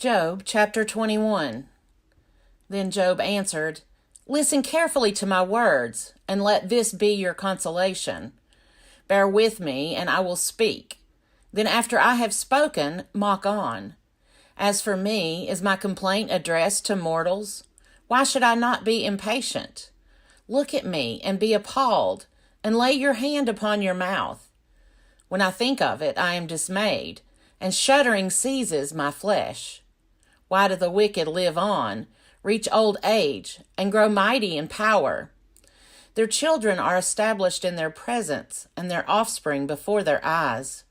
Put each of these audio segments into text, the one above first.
Job chapter 21. Then Job answered, Listen carefully to my words, and let this be your consolation. Bear with me, and I will speak. Then after I have spoken, mock on. As for me, is my complaint addressed to mortals? Why should I not be impatient? Look at me, and be appalled, and lay your hand upon your mouth. When I think of it, I am dismayed, and shuddering seizes my flesh. Why do the wicked live on, reach old age, and grow mighty in power? Their children are established in their presence, and their offspring before their eyes.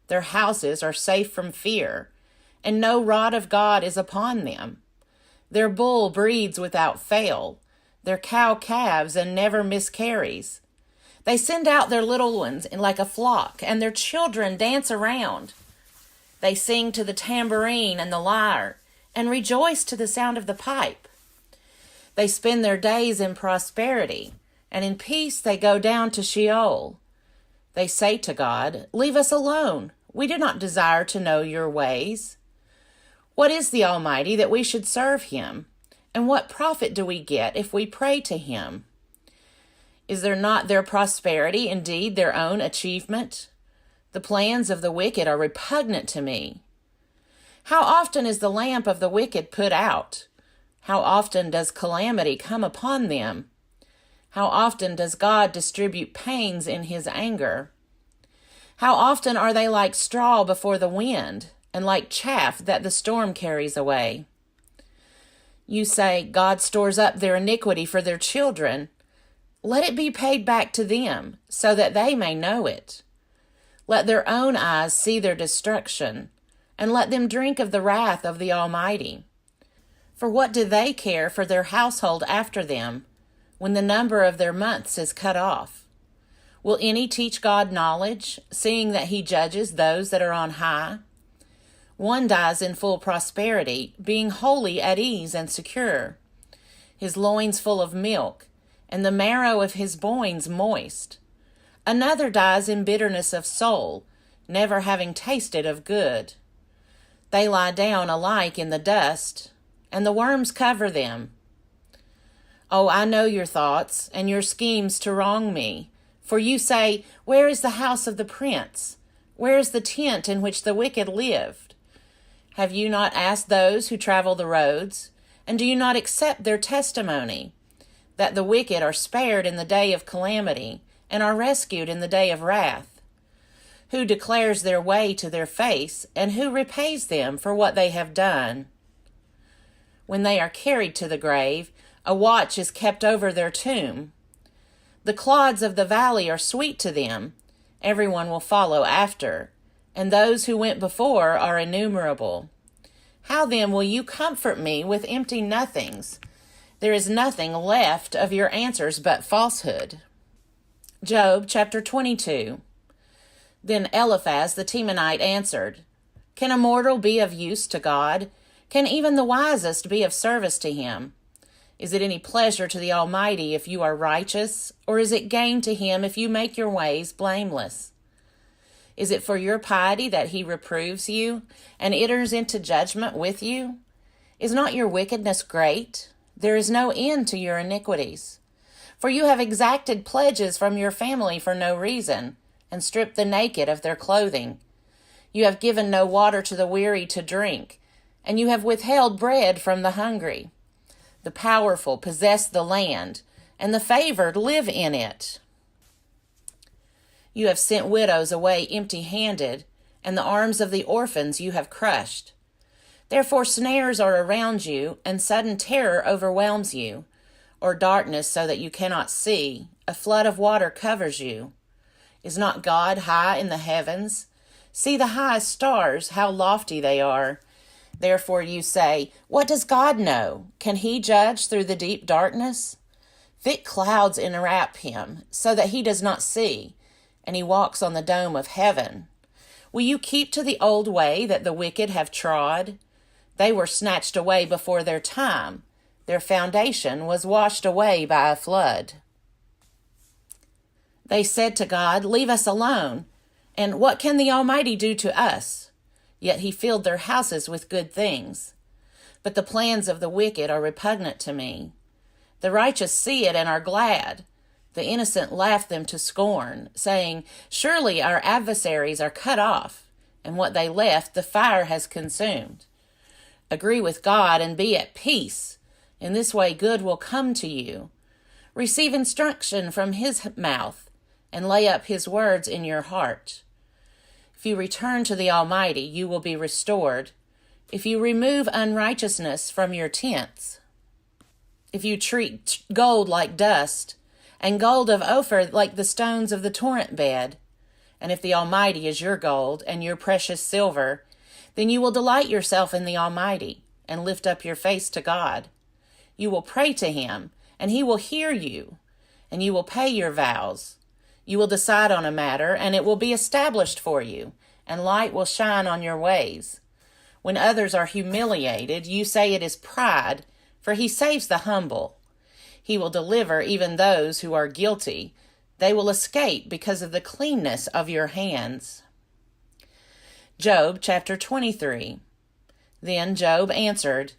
Their houses are safe from fear, and no rod of God is upon them. Their bull breeds without fail, their cow calves and never miscarries. They send out their little ones like a flock, and their children dance around. They sing to the tambourine and the lyre, and rejoice to the sound of the pipe. They spend their days in prosperity, and in peace they go down to Sheol. They say to God, Leave us alone. We do not desire to know your ways. What is the Almighty that we should serve him? And what profit do we get if we pray to him? Is there not their prosperity indeed their own achievement? The plans of the wicked are repugnant to me. How often is the lamp of the wicked put out? How often does calamity come upon them? How often does God distribute pains in his anger? How often are they like straw before the wind, and like chaff that the storm carries away? You say, God stores up their iniquity for their children. Let it be paid back to them, so that they may know it. Let their own eyes see their destruction, and let them drink of the wrath of the Almighty. For what do they care for their household after them, when the number of their months is cut off? Will any teach God knowledge, seeing that he judges those that are on high? One dies in full prosperity, being wholly at ease and secure, his loins full of milk, and the marrow of his loins moist. Another dies in bitterness of soul, never having tasted of good. They lie down alike in the dust, and the worms cover them. Oh, I know your thoughts and your schemes to wrong me. For you say, Where is the house of the prince? Where is the tent in which the wicked lived? Have you not asked those who travel the roads? And do you not accept their testimony, that the wicked are spared in the day of calamity, and are rescued in the day of wrath? Who declares their way to their face, and who repays them for what they have done? When they are carried to the grave, a watch is kept over their tomb. The clods of the valley are sweet to them. Everyone will follow after, and those who went before are innumerable. How then will you comfort me with empty nothings? There is nothing left of your answers but falsehood. Job chapter 22. Then Eliphaz the Temanite answered, Can a mortal be of use to God? Can even the wisest be of service to him? Is it any pleasure to the Almighty if you are righteous, or is it gain to him if you make your ways blameless? Is it for your piety that he reproves you, and enters into judgment with you? Is not your wickedness great? There is no end to your iniquities. For you have exacted pledges from your family for no reason, and stripped the naked of their clothing. You have given no water to the weary to drink, and you have withheld bread from the hungry. The powerful possess the land, and the favored live in it. You have sent widows away empty-handed, and the arms of the orphans you have crushed. Therefore snares are around you, and sudden terror overwhelms you, or darkness so that you cannot see. A flood of water covers you. Is not God high in the heavens? See the highest stars, how lofty they are. Therefore you say, What does God know? Can he judge through the deep darkness? Thick clouds enwrap him, so that he does not see, and he walks on the dome of heaven. Will you keep to the old way that the wicked have trod? They were snatched away before their time. Their foundation was washed away by a flood. They said to God, Leave us alone. And what can the Almighty do to us? yet he filled their houses with good things. But the plans of the wicked are repugnant to me. The righteous see it and are glad. The innocent laugh them to scorn, saying, Surely our adversaries are cut off, and what they left the fire has consumed. Agree with God and be at peace. In this way good will come to you. Receive instruction from his mouth, and lay up his words in your heart. If you return to the Almighty, you will be restored. If you remove unrighteousness from your tents, if you treat gold like dust, and gold of Ophir like the stones of the torrent bed, and if the Almighty is your gold and your precious silver, then you will delight yourself in the Almighty, and lift up your face to God. You will pray to him, and he will hear you, and you will pay your vows. You will decide on a matter, and it will be established for you, and light will shine on your ways. When others are humiliated, you say it is pride, for he saves the humble. He will deliver even those who are guilty. They will escape because of the cleanness of your hands. Job chapter 23. Then Job answered,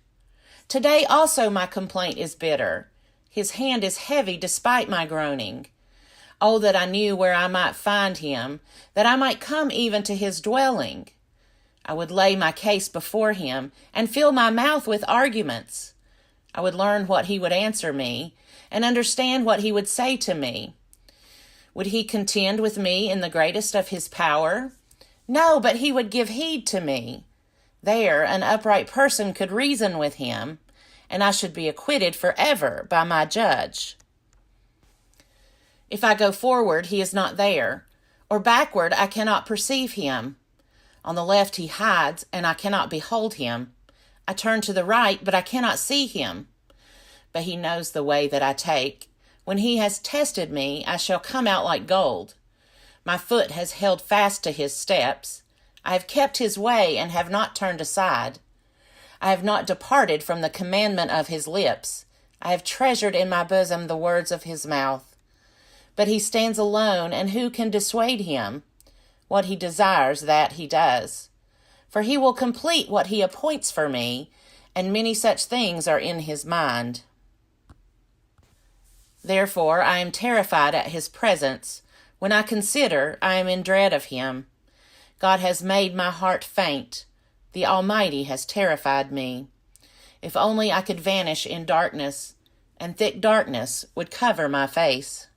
Today also my complaint is bitter. His hand is heavy despite my groaning. Oh, that I knew where I might find him, that I might come even to his dwelling. I would lay my case before him and fill my mouth with arguments. I would learn what he would answer me and understand what he would say to me. Would he contend with me in the greatest of his power? No, but he would give heed to me. There an upright person could reason with him, and I should be acquitted forever by my judge. If I go forward, he is not there, or backward, I cannot perceive him. On the left he hides, and I cannot behold him. I turn to the right, but I cannot see him. But he knows the way that I take. When he has tested me, I shall come out like gold. My foot has held fast to his steps. I have kept his way and have not turned aside. I have not departed from the commandment of his lips. I have treasured in my bosom the words of his mouth. But he stands alone, and who can dissuade him? What he desires, that he does. For he will complete what he appoints for me, and many such things are in his mind. Therefore I am terrified at his presence. When I consider, I am in dread of him. God has made my heart faint. The Almighty has terrified me. If only I could vanish in darkness, and thick darkness would cover my face.